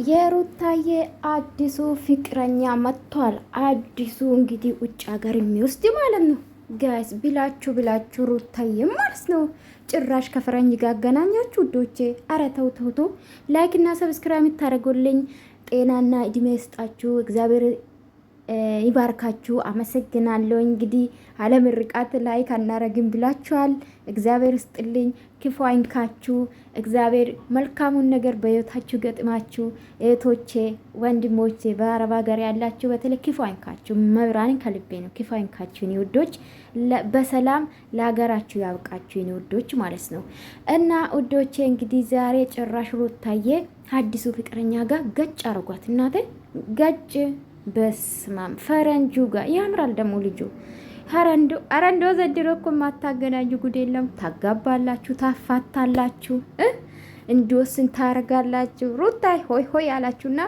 የሩታዬ አዲሱ ፍቅረኛ መጥቷል። አዲሱ እንግዲህ ውጭ ሀገር የሚወስድ ማለት ነው ጋይስ ብላችሁ ሩታዬ ማለት ነው። ጭራሽ ከፈረንጅ ጋር አገናኛችሁ ውዶቼ። አረ ተው ተው ተው። ላይክ እና ሰብስክራይብ የምታደርጉልኝ ጤናና እድሜ ይስጣችሁ እግዚአብሔር ይባርካችሁ። አመሰግናለሁ። እንግዲህ አለምርቃት ላይክ አናረግም ብላችኋል። እግዚአብሔር ይስጥልኝ፣ ክፉ አይንካችሁ። እግዚአብሔር መልካሙን ነገር በህይወታችሁ ገጥማችሁ እህቶቼ፣ ወንድሞቼ በአረብ ሀገር ያላችሁ በተለይ ክፉ አይንካችሁ። መብራንን ከልቤ ነው። ክፉ አይንካችሁ የኔ ውዶች። በሰላም ለሀገራችሁ ያብቃችሁ የኔ ውዶች ማለት ነው። እና ውዶቼ እንግዲህ ዛሬ ጭራሽ ሩታዬ አዲሱ ፍቅረኛ ጋር ገጭ አርጓት እናቴ ገጭ። በስማም ፈረንጁ ጋር ያምራል ደግሞ ልጁ። አረንዶ ዘንድሮ እኮ ማታገናኙ ጉድ የለም። ታጋባላችሁ፣ ታፋታላችሁ፣ እንዲወስን ታረጋላችሁ። ሩታይ ሆይ ሆይ አላችሁና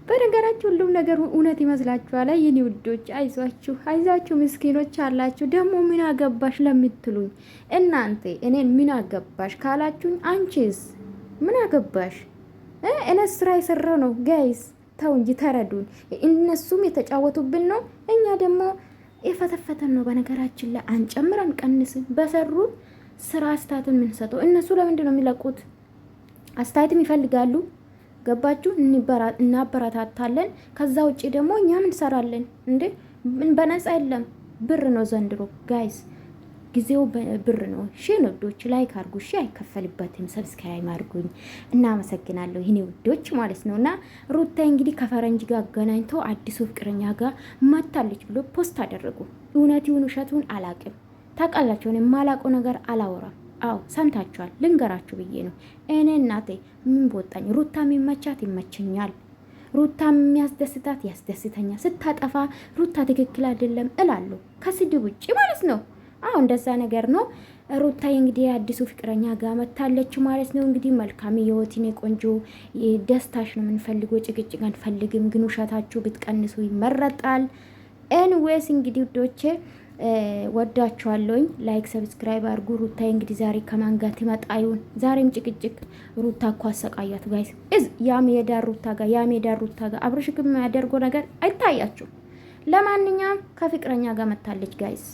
በነገራችሁ ሁሉም ነገር እውነት ይመስላችኋል። የኔ ውዶች አይዟችሁ፣ አይዟችሁ ምስኪኖች አላችሁ። ደግሞ ምን አገባሽ ለምትሉኝ እናንተ እኔን ምን አገባሽ ካላችሁኝ፣ አንቺስ ምን አገባሽ? እኔ ስራ የሰራው ነው ጋይስ። ተው እንጂ ተረዱን። እነሱም የተጫወቱብን ነው፣ እኛ ደግሞ የፈተፈተን ነው። በነገራችን ላይ አንጨምር አንቀንስም። በሰሩ ስራ አስተያየትን የምንሰጠው እነሱ ለምንድን ነው የሚለቁት? አስተያየትም ይፈልጋሉ። ገባችሁ? እናበረታታለን። ከዛ ውጭ ደግሞ እኛም እንሰራለን። እንዴ በነፃ የለም፣ ብር ነው ዘንድሮ ጋይስ። ጊዜው ብር ነው። ውዶች ላይክ አድርጉ። አይከፈልበትም። ሰብስክራይብ አድርጉኝ። እናመሰግናለሁ ይሄኔ ውዶች ማለት ነው። እና ሩታ እንግዲህ ከፈረንጅ ጋር አገናኝተው አዲሱ ፍቅረኛ ጋር መታለች ብሎ ፖስት አደረጉ። እውነት ይሁን ውሸቱን አላቅም። ታውቃላችሁ እኔ የማላውቀው ነገር አላወራም። አዎ ሰምታችኋል። ልንገራችሁ ብዬ ነው። እኔ እናቴ ምን ቦጣኝ። ሩታ የሚመቻት ይመቸኛል። ሩታ የሚያስደስታት ያስደስተኛል። ስታጠፋ ሩታ ትክክል አይደለም እላለሁ፣ ከስድብ ውጭ ማለት ነው። አሁን እንደዛ ነገር ነው። ሩታዬ እንግዲህ አዲሱ ፍቅረኛ ጋር መታለች ማለት ነው። እንግዲህ መልካም ህይወትን ቆንጆ ደስታሽ ነው የምንፈልገው፣ ጭቅጭቅ አንፈልግም። ግን ውሸታችሁ ብትቀንሱ ይመረጣል። ኤንዌስ እንግዲህ ውዶቼ ወዳችኋለሁኝ። ላይክ ሰብስክራይብ አድርጉ። ሩታዬ እንግዲህ ዛሬ ከማን ጋር ትመጣ ይሆን? ዛሬም ጭቅጭቅ። ሩታ እኮ አሰቃያት ጋይስ። ያሜዳ ሩታ ጋር አብርሽ ግን የሚያደርገው ነገር አይታያችሁ። ለማንኛውም ከፍቅረኛ ጋር መታለች ጋይስ።